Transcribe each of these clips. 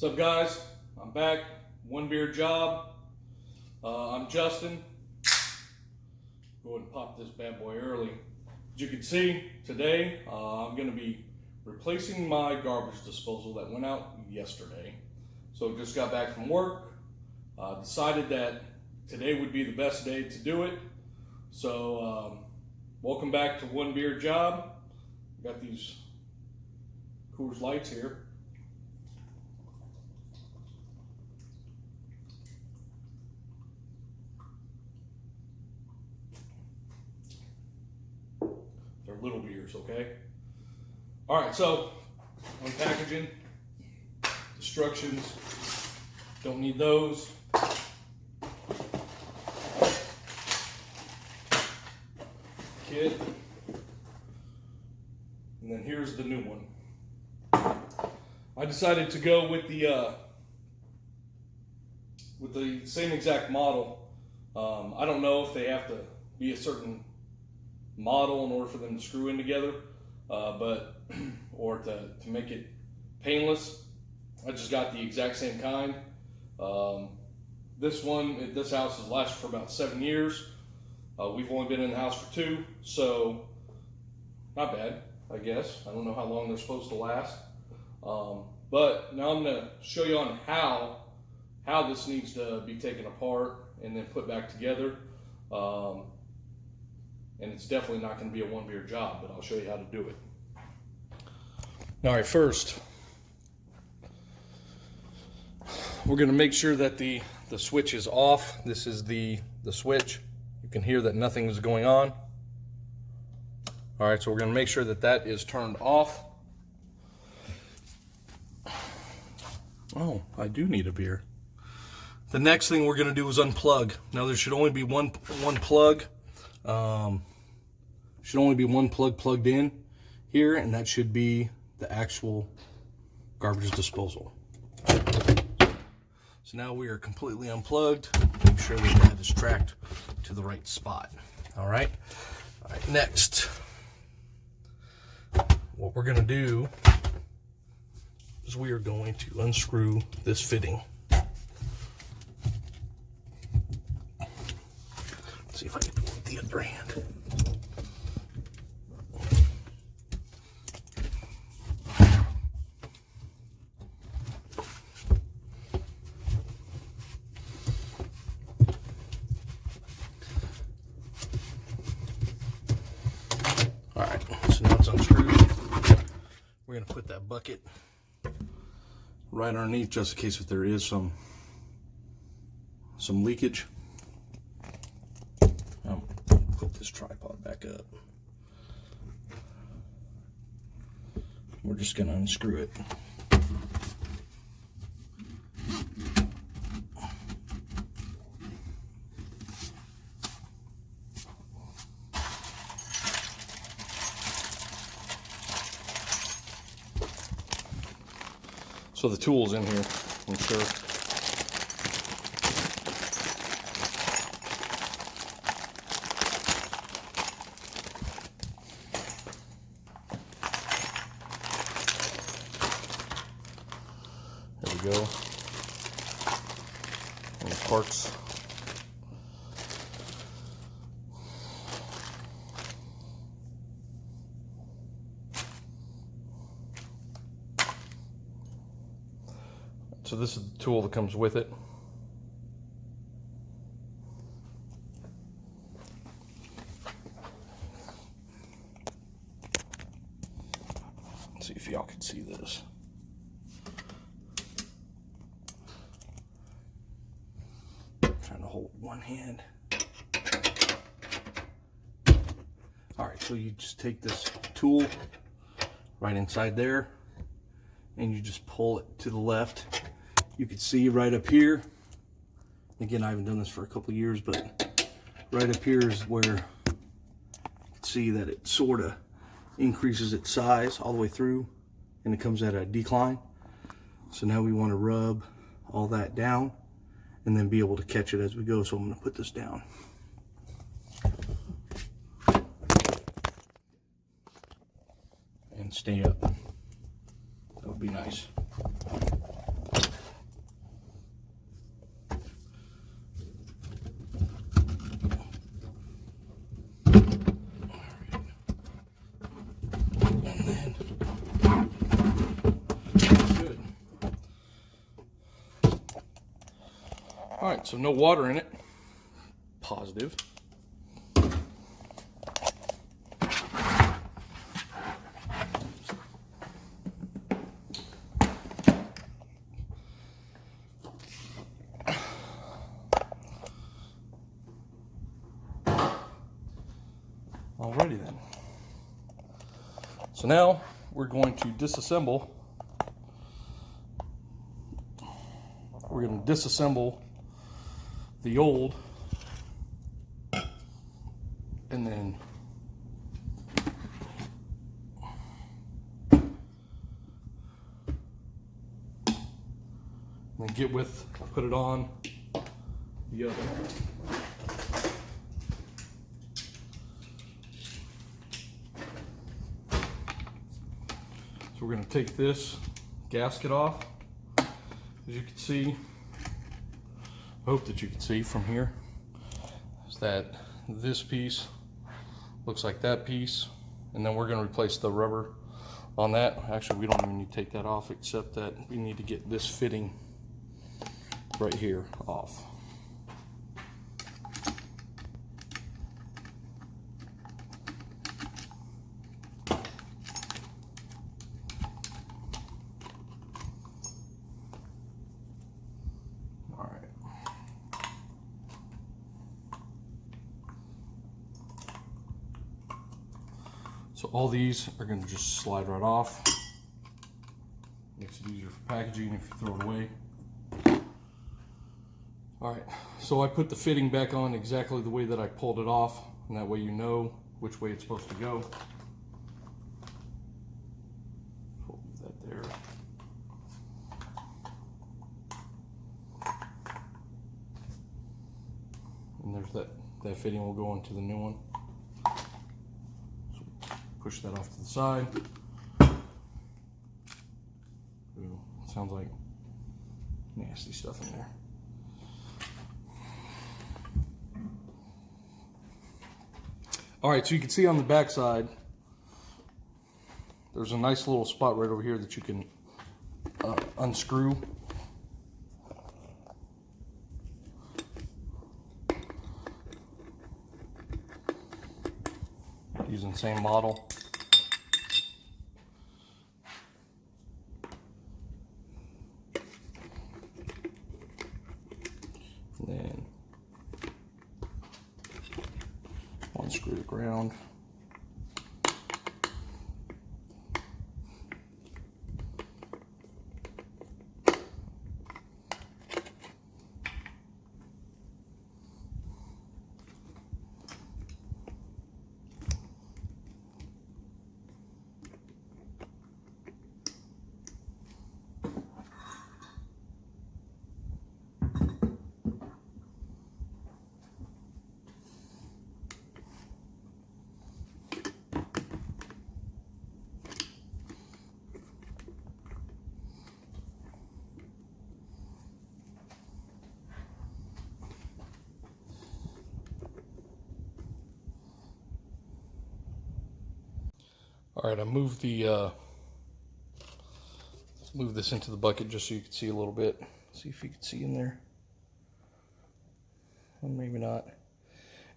What's up, guys? I'm back. One beer job. I'm Justin. Go ahead and pop this bad boy early. As you can see, today I'm going to be replacing my garbage disposal that went out yesterday. So just got back from work. Decided that today would be the best day to do it. So welcome back to One Beer Job. Got these Coors Lights here. They're little beers, okay? All right, so unpackaging, instructions, don't need those. Kit, and then here's the new one. I decided to go with the same exact model. I don't know if they have to be a certain model in order for them to screw in together, or to make it painless. I just got the exact same kind. This one at this house has lasted for about 7 years. We've only been in the house for 2, so not bad, I guess. I don't know how long they're supposed to last. But now I'm gonna show you on how this needs to be taken apart and then put back together. And it's definitely not going to be a one beer job, but I'll show you how to do it. All right, first, we're going to make sure that the switch is off. This is the switch. You can hear that nothing is going on. All right, so we're going to make sure that that is turned off. Oh, I do need a beer. The next thing we're going to do is unplug. Now there should only be one plug. Should only be one plug plugged in here, and that should be the actual garbage disposal. So now we are completely unplugged. Make sure that that is tracked to the right spot. All right. All right. Next, what we're going to do is we are going to unscrew this fitting. Let's see if I can do it with the other hand. All right, so now it's unscrewed. We're going to put that bucket right underneath just in case if there is some leakage. Put this tripod back up. We're just going to unscrew it. So the tool's in here, I'm sure. There we go. And the parts. So this is the tool that comes with it. Let's see if y'all can see this. I'm trying to hold one hand. All right, so you just take this tool right inside there and you just pull it to the left. You can see right up here, again, I haven't done this for a couple of years, but right up here is where you can see that it sort of increases its size all the way through, and it comes at a decline. So now we want to rub all that down and then be able to catch it as we go. So I'm going to put this down. And stay up. That would be nice. so no water in it. Positive. Alrighty then. So now we're going to disassemble. We're going to disassemble the old, and then get with, put it on the other. So we're going to take this gasket off. As you can see, I hope that you can see from here, is that this piece looks like that piece, and then we're going to replace the rubber on that. Actually, we don't even need to take that off, except that we need to get this fitting right here off. So all these are going to just slide right off. Makes it easier for packaging if you throw it away. All right, so I put the fitting back on exactly the way that I pulled it off, and that way you know which way it's supposed to go. Hold that there. And there's that fitting will go into the new one. Push that off to the side. Ooh, sounds like nasty stuff in there. All right, so you can see on the back side, there's a nice little spot right over here that you can unscrew. Using the same model. And then unscrew the ground. All right, I moved the move this into the bucket just so you can see a little bit. See if you can see in there. Well, maybe not.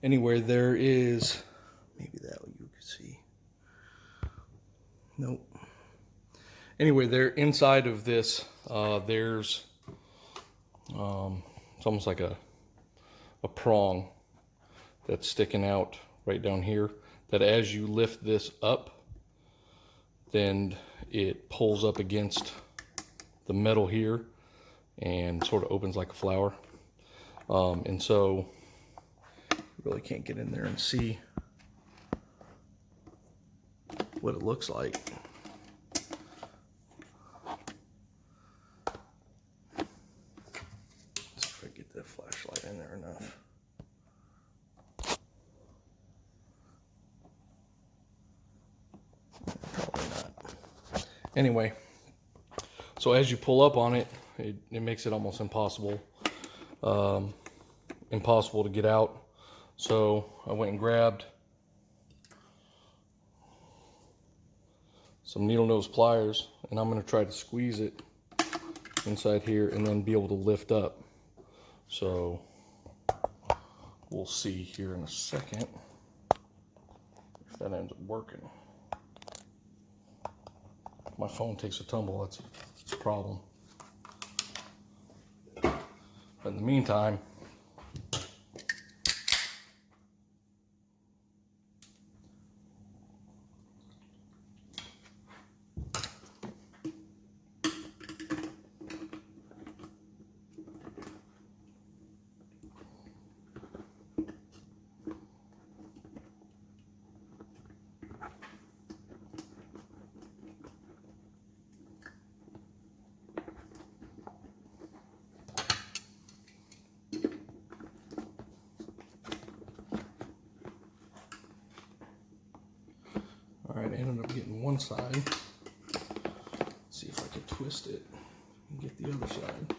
Anyway, there is, maybe that you can see. Nope. Anyway, there inside of this, there's it's almost like a prong that's sticking out right down here, that as you lift this up, then it pulls up against the metal here and sort of opens like a flower. And so you really can't get in there and see what it looks like. Let's see if I get that flashlight in there enough. Probably not. Anyway, so as you pull up on it, it makes it almost impossible to get out. So I went and grabbed some needle nose pliers, and I'm going to try to squeeze it inside here and then be able to lift up So we'll see here in a second if that ends up working. My phone takes a tumble, that's a problem. But in the meantime, all right, I ended up getting one side. Let's see if I can twist it and get the other side.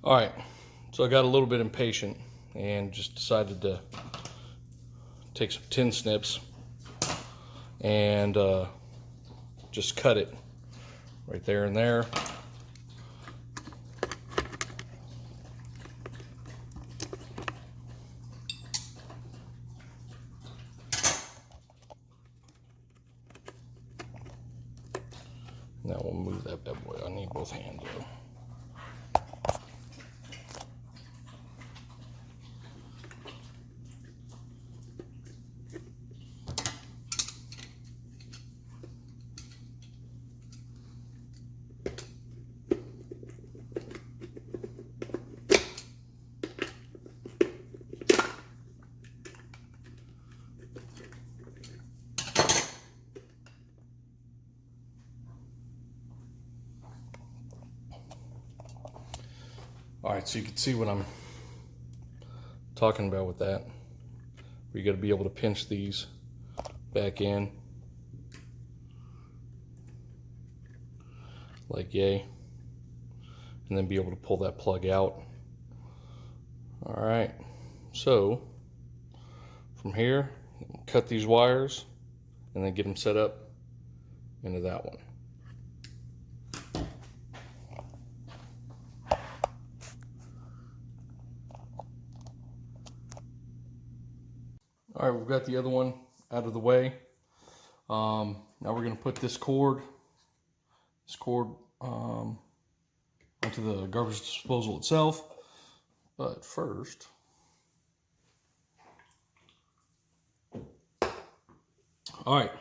All right, so I got a little bit impatient and just decided to take some tin snips and just cut it right there and there. Now we'll move that bad boy. I need both hands though. All right, so you can see what I'm talking about with that. You got to be able to pinch these back in like yay, and then be able to pull that plug out. All right, so from here, cut these wires and then get them set up into that one. All right, we've got the other one out of the way. Now we're going to put this cord onto the garbage disposal itself. But first, all right,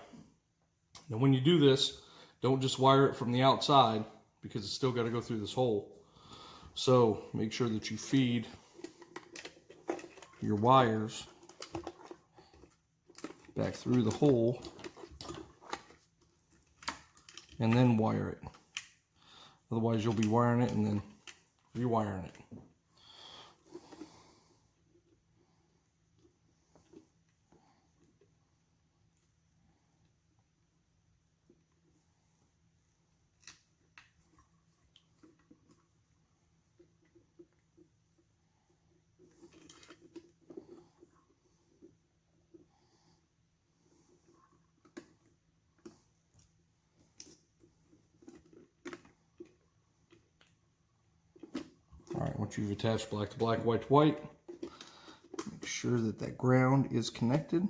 now when you do this, don't just wire it from the outside because it's still got to go through this hole. So make sure that you feed your wires back through the hole and then wire it. Otherwise you'll be wiring it and then rewiring it. All right, once you've attached black to black, white to white, make sure that that ground is connected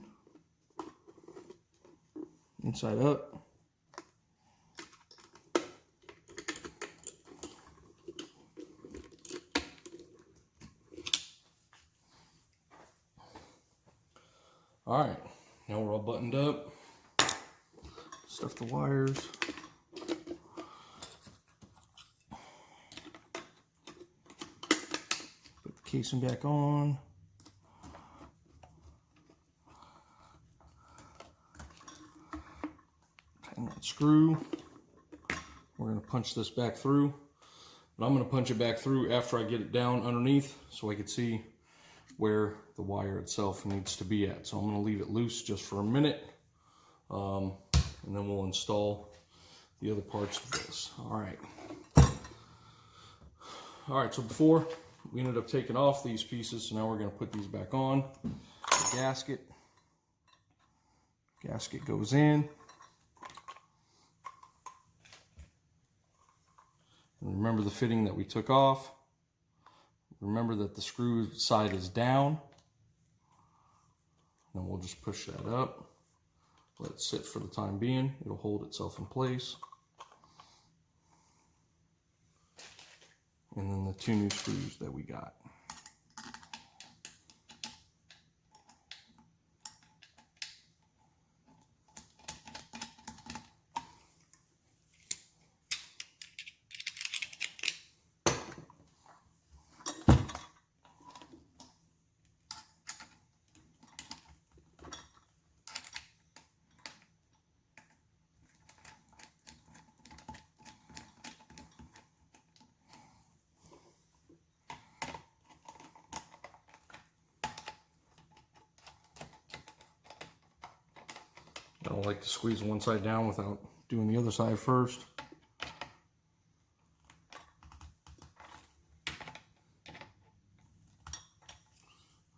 inside up. All right, now we're all buttoned up. Stuff the wires. Put the casing back on. Tighten that screw. We're going to punch this back through. But I'm going to punch it back through after I get it down underneath so I can see where the wire itself needs to be at. So I'm going to leave it loose just for a minute. And then we'll install the other parts of this. All right, so before we ended up taking off these pieces, so now we're going to put these back on. The gasket goes in. And remember the fitting that we took off. Remember that the screw side is down. Then we'll just push that up. Let it sit for the time being. It'll hold itself in place. And then the 2 new screws that we got. I don't like to squeeze one side down without doing the other side first.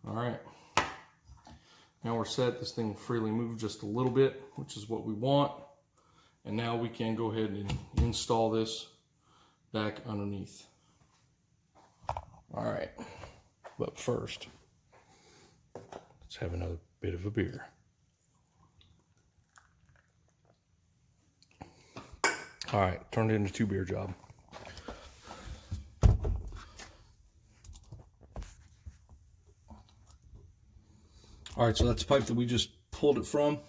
All right, now we're set. This thing will freely move just a little bit, which is what we want. And now we can go ahead and install this back underneath. All right, but first, let's have another bit of a beer. All right, turned it into 2 beer job. All right, so that's the pipe that we just pulled it from.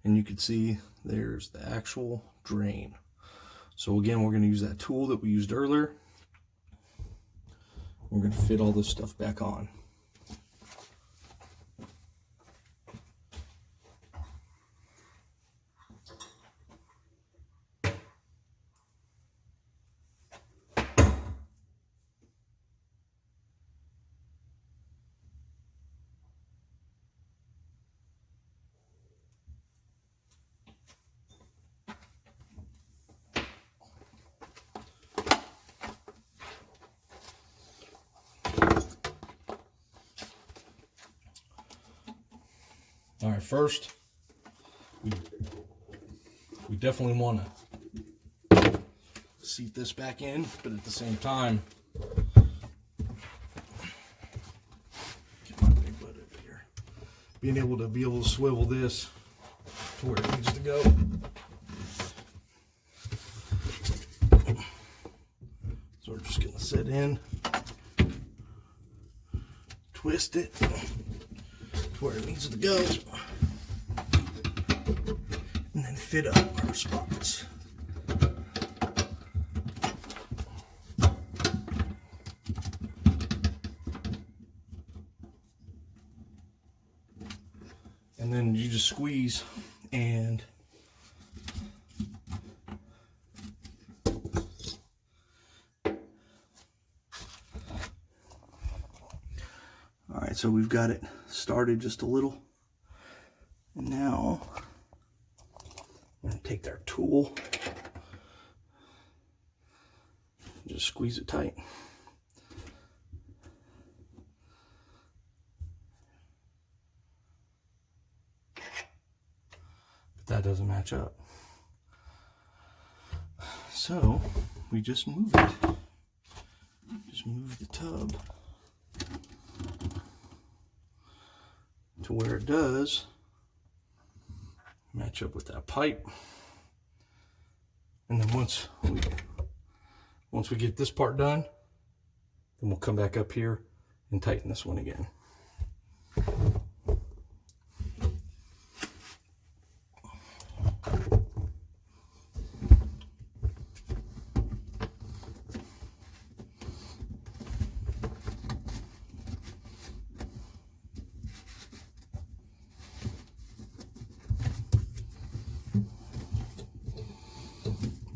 And you can see there's the actual drain. So again, we're going to use that tool that we used earlier. We're going to fit all this stuff back on. All right, first, we definitely want to seat this back in, but at the same time, get my big butt over here. Being able to swivel this to where it needs to go. So we're just gonna sit in, twist it to where it needs to go, and then fit up our spots. And then you just squeeze and so we've got it started just a little. And now I'm going to take our tool, just squeeze it tight. But that doesn't match up. So we just move it. Just move the tub to where it does match up with that pipe. And then once we get this part done, then we'll come back up here and tighten this one again.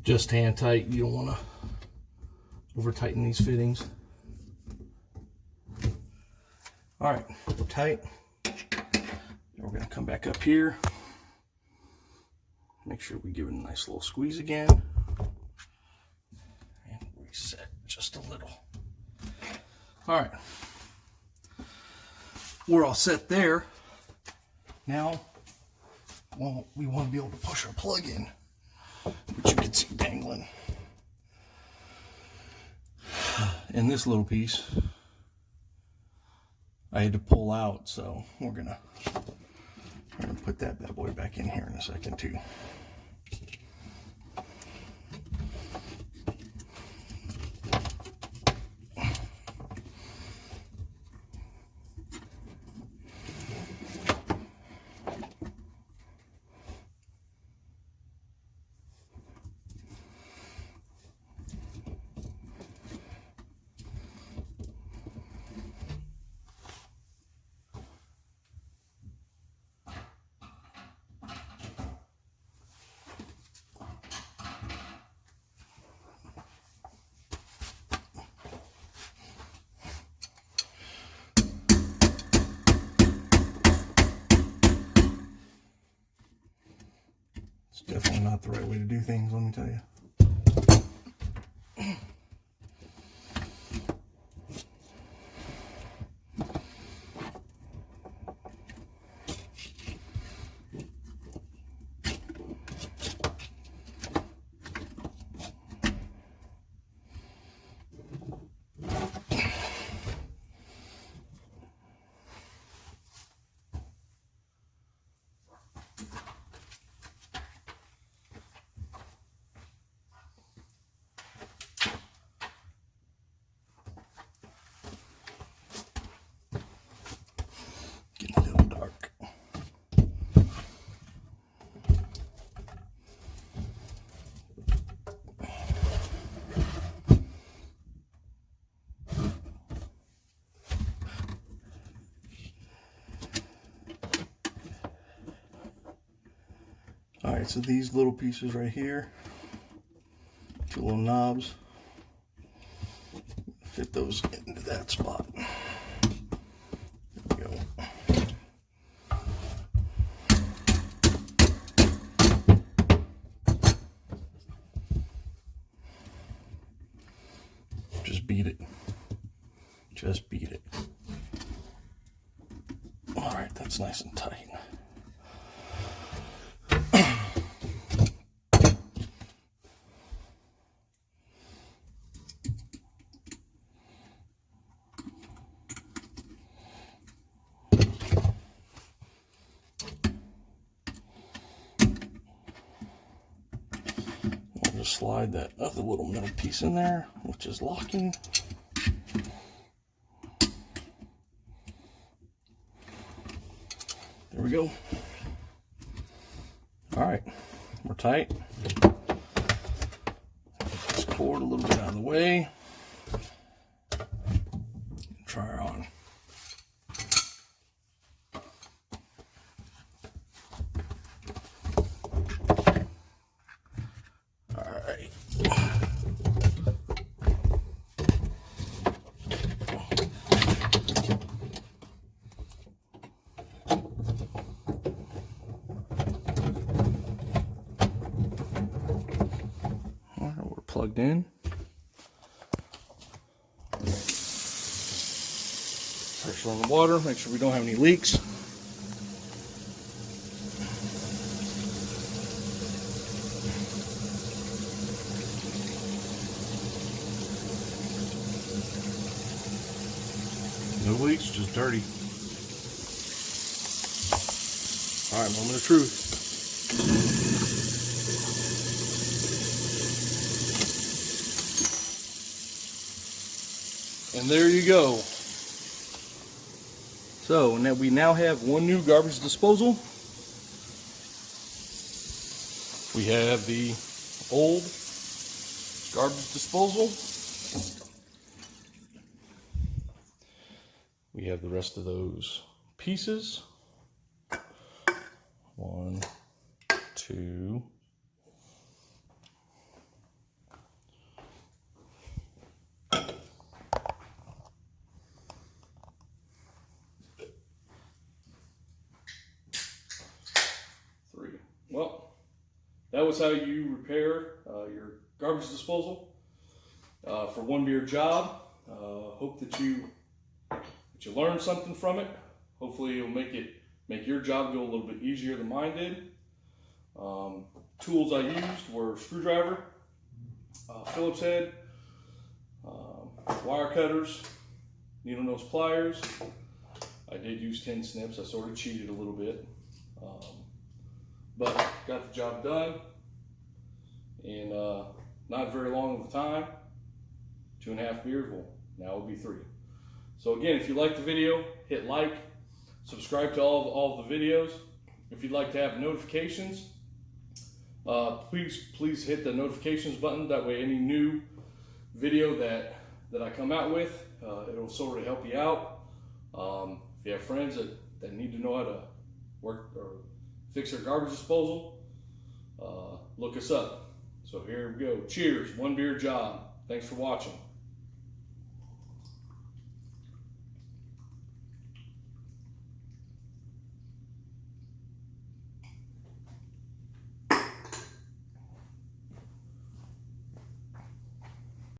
Just hand tight. You don't want to over tighten these fittings. All right, we're tight. We're going to come back up here. Make sure we give it a nice little squeeze again. And reset just a little. All right. We're all set there. Now, well, we want to be able to push our plug in, which you can see dangling. And this little piece I had to pull out, so we're gonna put that bad boy back in here in a second too. It's definitely not the right way to do things, let me tell you. Getting a little dark. All right, so these little pieces right here, two little knobs, fit those into that spot. There we go. Just beat it. Just beat it. All right, that's nice and tight. We'll just slide that other little metal piece in there, which is locking. There we go. All right, we're tight. This cord a little bit out of the way. Try her on. All right. plugged in. Pressure on the water, make sure we don't have any leaks. No leaks, just dirty. All right, moment of truth. And there you go. So now we have one new garbage disposal. We have the old garbage disposal. We have the rest of those pieces. 1, 2. Well, that was how you repair your garbage disposal for one beer job. Hope that you learned something from it. Hopefully it'll make your job go a little bit easier than mine did. Tools I used were screwdriver, Phillips head, wire cutters, needle nose pliers. I did use 10 snips. I sort of cheated a little bit. But got the job done in not very long of a time. 2.5 beers, well, now it'll be 3. So again, if you like the video, hit like, subscribe to all the videos. If you'd like to have notifications, please hit the notifications button. That way any new video that I come out with, it'll sort of help you out. If you have friends that need to know how to work or fix their garbage disposal, look us up. So here we go. Cheers, one beer job. Thanks for watching.